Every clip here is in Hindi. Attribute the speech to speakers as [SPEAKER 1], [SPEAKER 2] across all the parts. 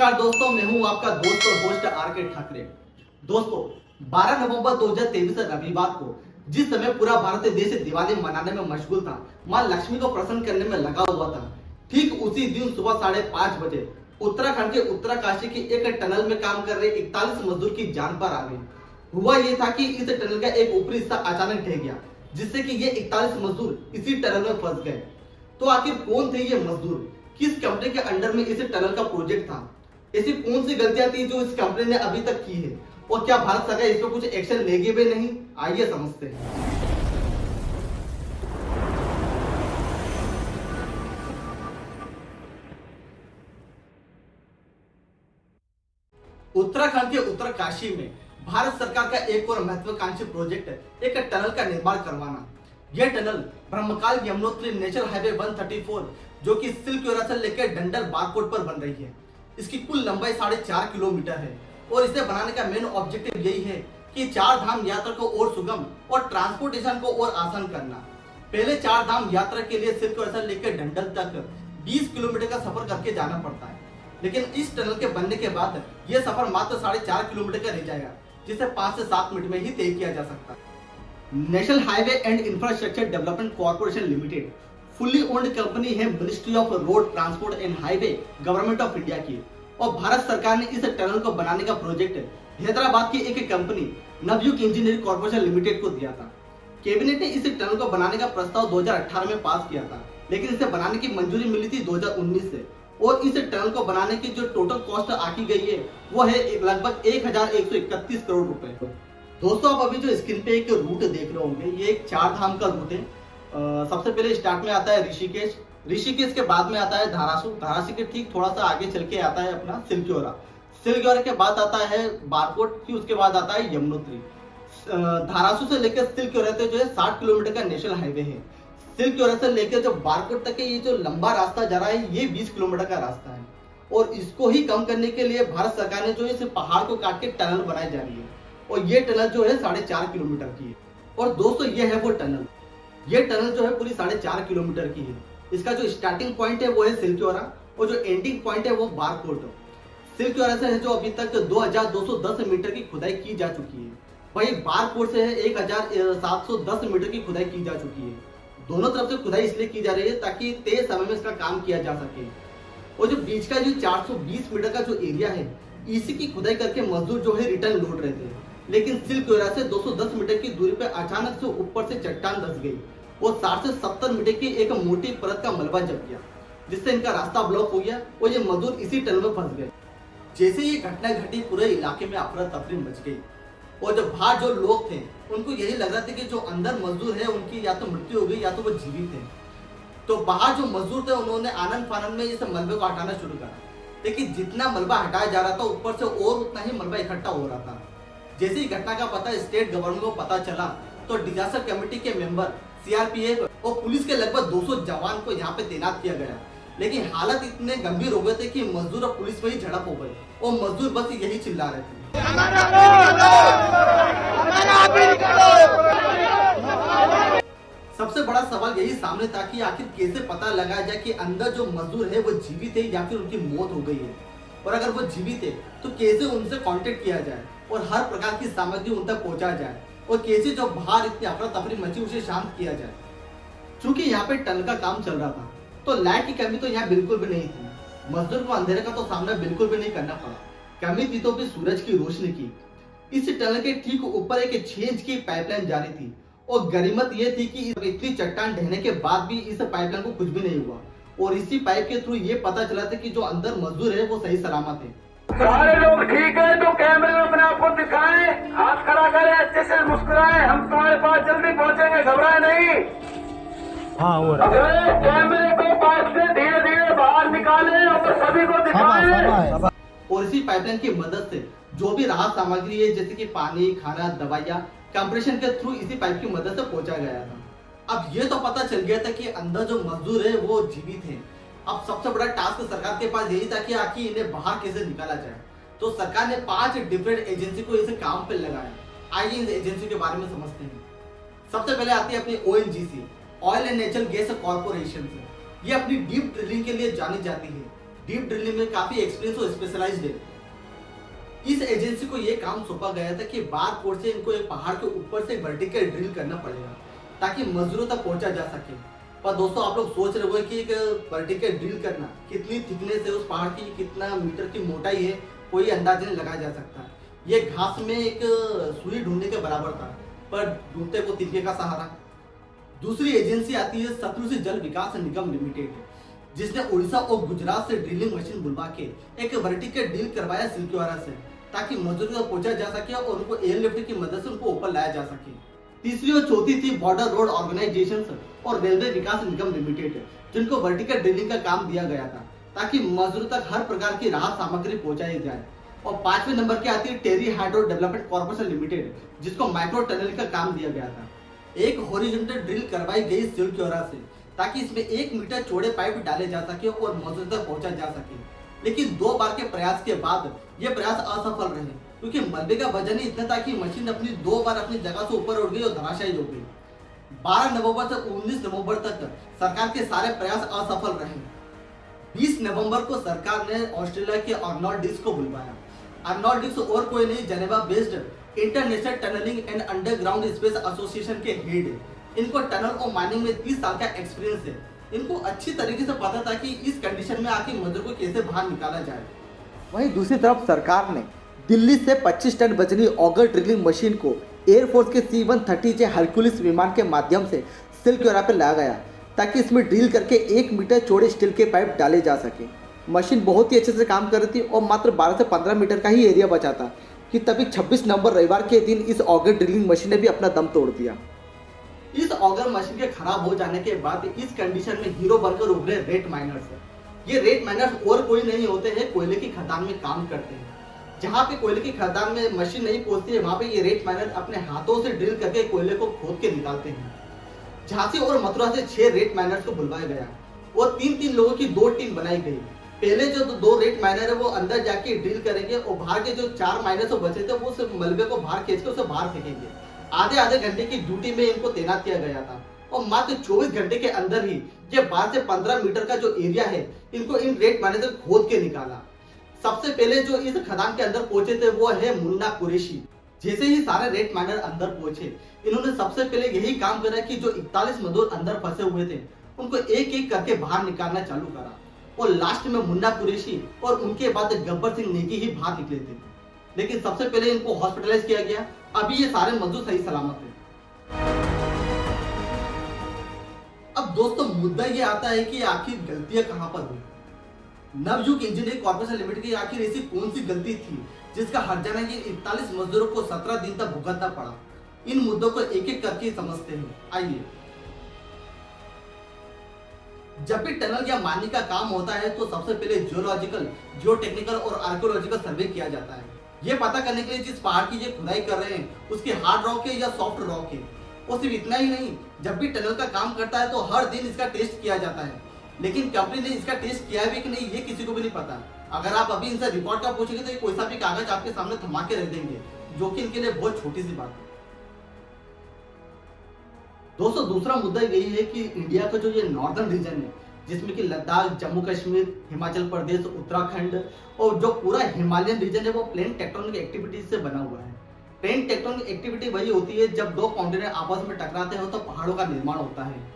[SPEAKER 1] नमस्कार दोस्तों, मैं हूं आपका दोस्त और होस्ट आर.के. ठाकरे। दोस्तों, 12 नवंबर 2023 रविवार को जिस समय पूरा भारत देश दिवाली मनाने में मशगूल था, मां लक्ष्मी को प्रसन्न करने में लगा हुआ था, ठीक उसी दिन सुबह 5:30 बजे उत्तराखंड के उत्तरकाशी की एक टनल में काम कर रहे 41 मजदूर की जान पर आ गई। हुआ ये था कि इस टनल का एक ऊपरी हिस्सा अचानक ढह गया, जिससे कि ये 41 मजदूर इसी टनल में फंस गए। तो आखिर कौन थे ये मजदूर, किस कंपनी के अंडर में इस टनल का प्रोजेक्ट था, ऐसी कौन सी गलतियां थी जो इस कंपनी ने अभी तक की है, और क्या भारत सरकार इस पर कुछ एक्शन लेगी भी नहीं, आइए समझते हैं। उत्तराखंड के उत्तरकाशी में भारत सरकार का एक और महत्वाकांक्षी प्रोजेक्ट है, एक टनल का निर्माण करवाना। यह टनल ब्रह्मकाल यमुनोत्री नेशनल हाईवे 134 जो कि सिल्क से लेकर डंडल बारकोट पर बन रही है। इसकी कुल लंबाई 4.5 किलोमीटर है और इसे बनाने का मेन ऑब्जेक्टिव यही है कि 4 धाम यात्रा को और सुगम और ट्रांसपोर्टेशन को और आसान करना। पहले 4 धाम यात्रा के लिए सिल्क से लेकर डंडल तक 20 किलोमीटर का सफर करके जाना पड़ता है, लेकिन इस टनल के बनने के बाद यह सफर मात्र 4.5 किलोमीटर का रह जाएगा, जिसे 5 से 7 मिनट में ही तय किया जा सकता है। National highway and infrastructure development corporation limited fully owned company है ministry of road transport and highway government of India की, और भारत सरकार ने इस टनल को बनाने का प्रोजेक्ट हैदराबाद की एक company Navyug engineering corporation limited को दिया था। कैबिनेट ने इस टनल को बनाने का प्रस्ताव 2018 में पास किया था, लेकिन इसे बनाने की मंजूरी मिली थी 2019 से, और इस टनल को बनाने की जो टोटल कॉस्ट आकी गई है वो है लगभग 1131 करोड़ रुपए। दोस्तों, आप अभी जो स्क्रीन पे एक रूट देख रहे होंगे, ये एक 4 धाम का रूट है। सबसे पहले स्टार्ट में आता है ऋषिकेश, ऋषिकेश के बाद में आता है धारासू, धारासू के ठीक थोड़ा सा आगे चल के आता है अपना सिल्क्योरा, सिल्क्योरा के बाद आता है बारकोट, फिर उसके बाद आता है यमुनोत्री। धारासू से लेकर सिल्क्योरा तक जो है 60 किलोमीटर का नेशनल हाईवे है। सिल्क्योरा से लेकर जो बारकोट तक ये जो लंबा रास्ता जा रहा है, ये 20 किलोमीटर का रास्ता है, और इसको ही कम करने के लिए भारत सरकार ने जो है पहाड़ को काट के टनल बनाई जा रही है, और ये टनल जो है 4.5 किलोमीटर की है। और दोस्तों, ये है वो टनल, ये टनल जो है पूरी 4.5 किलोमीटर की है। इसका जो स्टार्टिंग पॉइंट है वो है सिल्क्योरा, और जो एंडिंग पॉइंट है वो बारकोट। सिल्क्योरा से है जो अभी तक 2210 मीटर की खुदाई की जा चुकी है, वही बारकोट से है 1710 मीटर की खुदाई की जा चुकी है। दोनों तरफ से खुदाई इसलिए की जा रही है ताकि तेज समय में इसका काम किया जा सके। और जो बीच का जो 420 मीटर का जो एरिया है, इसी की खुदाई करके मजदूर जो है रिटर्न लौट रहे थे, लेकिन सिल्क्योरा से 210 मीटर की दूरी पर अचानक से ऊपर से चट्टान धंस गई और 60 से 70 मीटर की एक मोटी परत का मलबा जम गया, जिससे इनका रास्ता ब्लॉक हो गया और ये मजदूर इसी टनल में फंस गए। जैसे ये घटना घटी, पूरे इलाके में अफरा तफरी मच गई, और जो बाहर जो लोग थे उनको यही लग रहा था कि जो अंदर मजदूर है उनकी या तो मृत्यु हो गई या तो वो जीवित है। तो बाहर जो मजदूर थे उन्होंने आनंद फानंद में इस मलबे को हटाना शुरू करा, लेकिन जितना मलबा हटाया जा रहा था ऊपर से और उतना ही मलबा इकट्ठा हो रहा था। जैसे ही घटना का पता स्टेट गवर्नमेंट को पता चला, तो डिजास्टर कमेटी के मेंबर, सीआरपीएफ और पुलिस के लगभग 200 जवान को यहाँ पे तैनात किया गया, लेकिन हालत इतने गंभीर हो गए थे कि मजदूर और पुलिस में ही झड़प हो गई, और मजदूर बस यही चिल्ला रहे थे। सबसे बड़ा सवाल यही सामने था कि आखिर कैसे पता लगाया जाए कि अंदर जो मजदूर है वो जीवित है या फिर उनकी मौत हो गई है, और अगर वो जीवित है तो कैसे उनसे कांटेक्ट किया जाए और हर प्रकार की सामग्री उन तक पहुंचाया जाए, और कैसे जो बाहर इतनी अफरा तफरी मची उसे शांत किया जाए। चूंकि यहाँ पे टनल का काम चल रहा था, तो लाइट की कमी तो यहाँ बिल्कुल भी नहीं थी, मजदूर को अंधेरे का तो सामना बिल्कुल भी नहीं करना पड़ा। कमी थी तो भी सूरज की रोशनी की। इस टनल के ठीक ऊपर एक 6 इंच की पाइपलाइन जारी थी, और गरीमत यह थी कि इतनी चट्टान ढहने के बाद भी इस पाइपलाइन को कुछ भी नहीं हुआ, और इसी पाइप के थ्रू ये पता चला था कि जो अंदर मजदूर है वो सही सलामत है।
[SPEAKER 2] सारे लोग ठीक है तो कैमरे में अपने आप को दिखाएं, हाथ खड़ा करें, अच्छे से मुस्कुराएं, हम तुम्हारे पास जल्दी पहुंचेंगे, घबराए नहीं।
[SPEAKER 3] हाँ, हो रहा है।
[SPEAKER 2] कैमरे को पास से धीरे धीरे बाहर निकालें और सभी को दिखाएं।
[SPEAKER 1] और इसी पाइपलाइन की मदद से जो भी राहत सामग्री है, जैसे कि पानी, खाना, दवाइयाँ, कंप्रेशन के थ्रू इसी पाइप की मदद से पहुंचा गया था। अब ये तो पता चल गया था कि अंदर जो मजदूर है वो जीवित है। अब सबसे बड़ा टास्क सरकार के पास यही था कि आखिर इन्हें बाहर कैसे निकाला जाए। तो सरकार ने 5 डिफरेंट एजेंसी को इसे काम पे लगाया। आइए इन एजेंसी के बारे में समझते हैं। सबसे पहले आती है अपनी ONGC, oil and natural gas corporation से। ये अपनी डीप ड्रिलिंग के लिए जानी जाती है। डीप ड्रिलिंग में काफी एक्सपीरियंस और स्पेशलाइज्ड है। इस एजेंसी को यह काम सौंपा गया था कि बारकोट से इनको एक पहाड़ के ऊपर से वर्टिकल ड्रिल करना पड़ेगा ताकि मजदूरों तक पहुंचा जा सके। पर दोस्तों आप लोग सोच रहे होंगे कि एक वर्टिकल ड्रिल करना कितनी थिकनेस है उस पहाड़ की, कितना मीटर की मोटाई है, कोई अंदाजा नहीं लगाया जा सकता। ये घास में एक सुई ढूंढने के बराबर था, पर ढूंढते को तिनके का सहारा। दूसरी एजेंसी आती है सतलुज जल विकास निगम लिमिटेड, जिसने उड़ीसा और गुजरात से ड्रिलिंग मशीन बुलवा के एक वर्टिकल ड्रिल करवाया सिलक्योरा से, ताकि मजदूरों तक पहुंचा जा सके और उनको एयरलिफ्ट की मदद से उनको ऊपर लाया जा सके। तीसरी और चौथी थी बॉर्डर रोड ऑर्गेनाइजेशन और रेलवे विकास निगम लिमिटेड, जिनको वर्टिकल ड्रिलिंग का काम दिया गया था ताकि मजदूरों तक हर प्रकार की राहत सामग्री पहुंचाई जाए। और 5वें नंबर के आती है टेरी हाइड्रो डेवलपमेंट कॉर्पोरेशन लिमिटेड, जिसको माइक्रो टनल का काम दिया गया था। एक हॉरिजॉन्टल ड्रिल करवाई गई सिलक्योरा से ताकि इसमें 1 मीटर चौड़े पाइप डाले जा सके और मजदूरों तक पहुंचा जा सके। लेकिन 2 बार के प्रयास के बाद ये प्रयास असफल रहे, क्योंकि मलबे का वजन ही इतना था कि मशीन 2 बार अपनी जगह से ऊपर उठ गई और धराशायी हो गई। 12 नवंबर से 19 नवंबर तक सरकार के सारे प्रयास असफल रहे। 20 नवंबर को सरकार ने ऑस्ट्रेलिया के अर्नोल्ड डिक्स को बुलवाया। अर्नोल्ड डिक्स और कोई नहीं, Geneva based international tunnelling and underground space association के हेड है। इनको टनल और माइनिंग में 30 साल का एक्सपीरियंस है। इनको अच्छी तरीके से पता था कि इस कंडीशन में आके मजदूर को कैसे बाहर निकाला जाए।
[SPEAKER 4] वहीं दूसरी तरफ सरकार ने दिल्ली से 25 टन वजनी ऑगर ड्रिलिंग मशीन को एयरफोर्स के C-130J हरक्यूलिस विमान के माध्यम से सिलक्योरा पर लाया गया, ताकि इसमें ड्रिल करके 1 मीटर चौड़े स्टील के पाइप डाले जा सके। मशीन बहुत ही अच्छे से काम कर रही थी और मात्र 12 से 15 मीटर का ही एरिया बचा था कि तभी 26 नवंबर रविवार के दिन इस ऑगर ड्रिलिंग मशीन ने भी अपना दम तोड़ दिया।
[SPEAKER 1] इस ऑगर मशीन के खराब हो जाने के बाद इस कंडीशन में हीरो बनकर उभरे रेट माइनर्स। ये रेट माइनर्स और कोई नहीं होते हैं, कोयले की खदान में काम करते हैं। जहाँ पे कोयले की खदान में मशीन नहीं पहुंचती है, वहां पे ये रेट माइनर अपने हाथों से ड्रिल करके कोयले को खोद के निकालते हैं। झांसी और मथुरा से 6 रेट माइनर्स को बुलवाया गया और 3-3 लोगों की 2 टीम बनाई गई। पहले जो 2 रेट माइनर है वो अंदर जाके ड्रिल करेंगे और बाहर के जो 4 माइनर्स बचे थे वो सिर्फ मलबे को बाहर खींच के उसे बाहर फेंकेंगे। आधे घंटे की ड्यूटी में इनको तैनात किया गया था और मात्र 24 घंटे के अंदर ही ये 12 से 15 मीटर का जो एरिया है इनको इन रेट माइनर से खोद के निकाला। सबसे पहले जो इस खदान के अंदर पहुंचे थे वो है मुन्ना कुरैशी। जैसे ही सारे रेट माइनर अंदर पहुंचे, इन्होंने सबसे पहले यही काम करा कि जो 41 मजदूर अंदर फंसे हुए थे उनको एक एक करके बाहर निकालना चालू करा और लास्ट में मुन्ना कुरैशी और उनके बाद गब्बर सिंह नेगी ही बाहर निकले थे। लेकिन सबसे पहले इनको हॉस्पिटलाइज किया गया। अभी ये सारे मजदूर सही सलामत हैं। अब दोस्तों मुद्दा ये आता है कि आखिर गलतियां कहां पर हुई। नवयुग इंजीनियरिंग कॉर्पोरेशन लिमिटेड की आखिर ऐसी कौन सी गलती थी जिसका हर्जाना ये 41 मजदूरों को 17 दिन तक भुगतना पड़ा। इन मुद्दों को एक एक करके समझते हैं। आइए, जब भी टनल या माइनिंग का काम होता है तो सबसे पहले जियोलॉजिकल, जियोटेक्निकल और आर्कियोलॉजिकल सर्वे किया जाता है, ये पता करने के लिए जिस पहाड़ की ये खुदाई कर रहे हैं उसके हार्ड रॉक है या सॉफ्ट रॉक है। और सिर्फ इतना ही नहीं, जब भी टनल का काम करता है तो हर दिन इसका टेस्ट किया जाता है। लेकिन कंपनी ने इसका टेस्ट किया भी कि नहीं ये किसी को भी नहीं पता। अगर आप अभी इनसे रिपोर्ट का पूछेंगे तो ये कोई सा भी कागज आपके सामने थमा के रख देंगे, जो कि इनके लिए बहुत छोटी सी बात है। दोस्तों दूसरा मुद्दा यही है कि इंडिया का जो ये नॉर्दर्न रीजन है, जिसमें कि लद्दाख, जम्मू कश्मीर, हिमाचल प्रदेश, उत्तराखंड और जो पूरा हिमालयन रीजन है वो प्लेन टेक्टोनिक एक्टिविटीज से बना हुआ है। प्लेन टेक्टोनिक एक्टिविटी वही होती है जब 2 कॉन्टिनेंट आपस में टकराते हैं तो पहाड़ों का निर्माण होता है।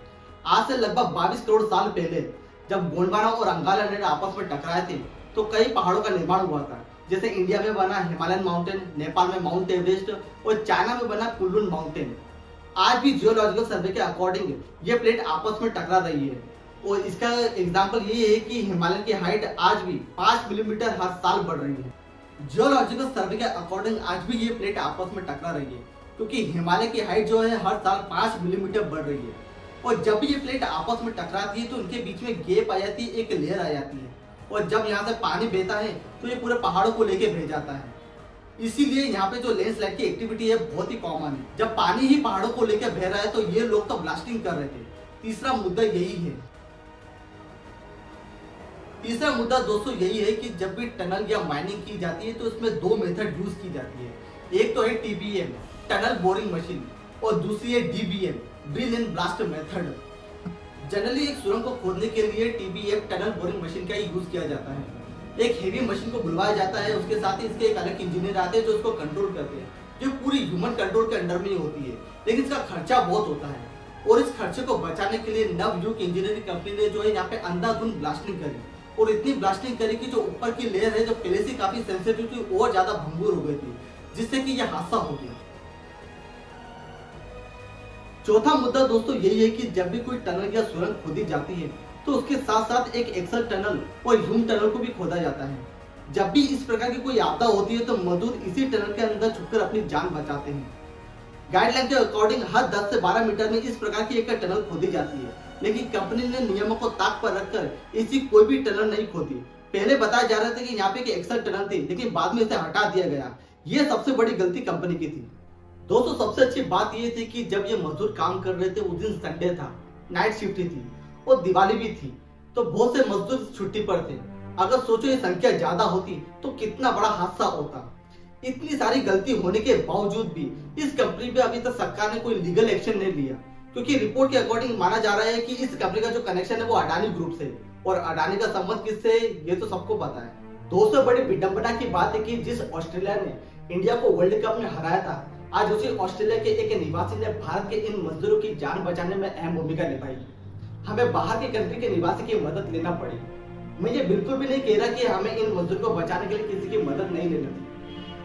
[SPEAKER 1] आज से लगभग 22 करोड़ साल पहले जब गोंडवाना और अंगाला लैंड आपस में टकराए थे तो कई पहाड़ों का निर्माण हुआ था। जैसे इंडिया में बना हिमालयन माउंटेन, नेपाल में माउंट एवरेस्ट और चाइना में बना कुनलुन माउंटेन। आज भी जियोलॉजिकल सर्वे के अकॉर्डिंग ये प्लेट आपस में टकरा रही है और इसका एग्जाम्पल ये है कि हिमालय की हाइट आज भी 5 मिलीमीटर हर साल बढ़ रही है। जियोलॉजिकल सर्वे के अकॉर्डिंग आज भी ये प्लेट आपस में टकरा रही है क्योंकि हिमालय की हाइट जो है हर साल 5 मिलीमीटर बढ़ रही है। और जब भी ये प्लेट आपस में टकराती है तो इनके बीच में गैप आ जाती है, एक लेयर आ जाती है और जब यहाँ से पानी बहता है तो ये पूरे पहाड़ों को लेके बह जाता है। इसीलिए यहाँ पे जो लैंडस्लाइड की एक्टिविटी है बहुत ही कॉमन है। जब पानी ही पहाड़ों को लेकर बह रहा है तो ये लोग तो ब्लास्टिंग कर रहे थे। तीसरा मुद्दा यही है। तीसरा मुद्दा दोस्तों यही है कि जब भी टनल या माइनिंग की जाती है तो इसमें 2 मेथड यूज की जाती है। एक तो है TBM, टनल बोरिंग मशीन, और दूसरी है DBM, drill and blast method. Generally एक सुरंग को खोदने के लिए TBM टनल बोरिंग मशीन का ही यूज किया जाता है। एक हेवी मशीन को बुलवाया जाता है, उसके साथ ही इसके एक अलग इंजीनियर आते हैं जो उसको कंट्रोल करते हैं, जो पूरी ह्यूमन कंट्रोल के अंडर में ही होती है। लेकिन इसका खर्चा बहुत होता है और इस खर्चे को बचाने के लिए नवयुग इंजीनियरिंग कंपनी ने जो है यहाँ पे अंधाधुंध ब्लास्टिंग करी और इतनी ब्लास्टिंग करी कि जो ऊपर की लेयर है जो पहले से काफी सेंसिटिव थी और ज्यादा भंगुर हो गई थी, जिससे कि यह हादसा हो गया। चौथा मुद्दा दोस्तों यही है कि जब भी कोई टनल या सुरंग खोदी जाती है तो उसके साथ साथ एक एक्सल टनल और ह्यूम टनल को भी खोदा जाता है। जब भी इस प्रकार की कोई आपदा होती है तो मजदूर इसी टनल के अंदर छुपकर अपनी जान बचाते हैं। गाइडलाइन के अकॉर्डिंग हर 10 से 12 मीटर में इस प्रकार की एक टनल खोदी जाती है, लेकिन कंपनी ने नियमों को ताक पर रखकर ऐसी कोई भी टनल नहीं खोदी। पहले बताया जा रहा था कि यहाँ पे एक एक्सल टनल थी, लेकिन बाद में इसे हटा दिया गया। ये सबसे बड़ी गलती कंपनी की थी। दोस्तों सबसे अच्छी बात ये थी कि जब ये मजदूर काम कर रहे थे उस दिन संडे था, नाइट शिफ्ट थी और दिवाली भी थी, तो बहुत से मजदूर छुट्टी पर थे। अगर सोचो ये संख्या ज्यादा होती तो कितना बड़ा हादसा होता। इतनी सारी गलती होने के बावजूद भी इस कंपनी पे अभी तक सरकार ने कोई लीगल एक्शन नहीं लिया, क्योंकि रिपोर्ट के अकॉर्डिंग माना जा रहा है कि इस कंपनी का जो कनेक्शन है वो अडानी ग्रुप से, और अडानी का संबंध किससे ये तो सबको पता है। दोस्तों बड़ी विडंबना की बात है कि जिस ऑस्ट्रेलिया ने इंडिया को वर्ल्ड कप में हराया था, आज उसी ऑस्ट्रेलिया के एक निवासी ने भारत के इन मजदूरों की जान बचाने में अहम भूमिका निभाई। हमें बाहर के कंट्री के निवासी की मदद लेना पड़ी। मैं ये बिल्कुल भी नहीं कह रहा कि हमें इन मजदूरों को बचाने के लिए किसी की मदद नहीं लेनी थी,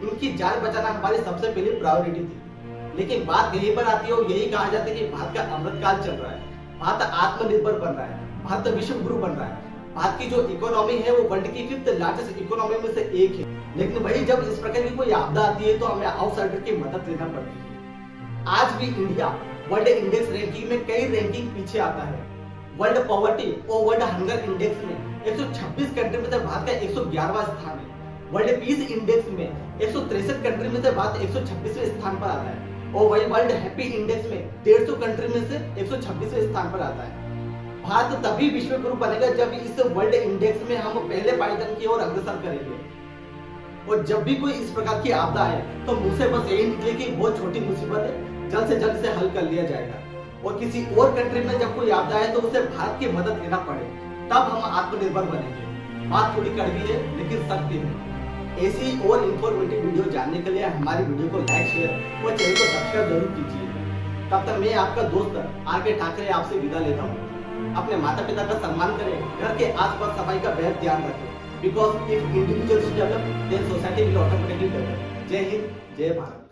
[SPEAKER 1] इनकी जान बचाना हमारी सबसे पहली प्रायोरिटी थी। लेकिन बात यहीं पर आती है और यही कहा जाता है कि भारत का अमृतकाल चल रहा है, भारत आत्मनिर्भर बन रहा है, भारत विश्व गुरु बन रहा है, भारत की जो इकोनॉमी है वो वर्ल्ड की 5th लार्जेस्ट इकोनॉमी में से एक है। लेकिन वही जब इस प्रकार की कोई आपदा आती है तो हमें आउटसाइडर की मदद लेना पड़ती है। आज भी इंडिया वर्ल्ड इंडेक्स रैंकिंग में कई रैंकिंग पीछे आता है। वर्ल्ड पॉवर्टी और वर्ल्ड हंगर इंडेक्स में 126 कंट्री में से भारत का 111वां स्थान है। वर्ल्ड पीस इंडेक्स में 163 कंट्री में से भारत 126वें स्थान पर आता है, और वही वर्ल्ड हैप्पी इंडेक्स में 150 कंट्री में से 126वें स्थान पर आता है। भारत तभी विश्व गुरु बनेगा जब इस वर्ल्ड इंडेक्स में हम पहले पायदान की ओर अग्रसर करेंगे। और जब भी कोई इस प्रकार की आपदा है तो मुझसे बस यही निकले कि बहुत छोटी मुसीबत है, जल्द से जल्द से हल कर लिया जाएगा। और किसी और कंट्री में जब कोई आपदा है तो उसे भारत की मदद लेना पड़े, तब हम आत्मनिर्भर बनेंगे। बात थोड़ी कड़वी है लेकिन सत्य है। ऐसी और इंफॉर्मेटिव वीडियो जानने के लिए हमारी वीडियो को लाइक, शेयर और चैनल को सब्सक्राइब जरूर कीजिए। तब तक मैं आपका दोस्त RK ठाकरे आपसे विदा लेता हूँ। अपने माता पिता का सम्मान करें, घर के आसपास सफाई का बेहद ध्यान रखें, because if individuals develop then society will automatically develop. जय हिंद, जय भारत।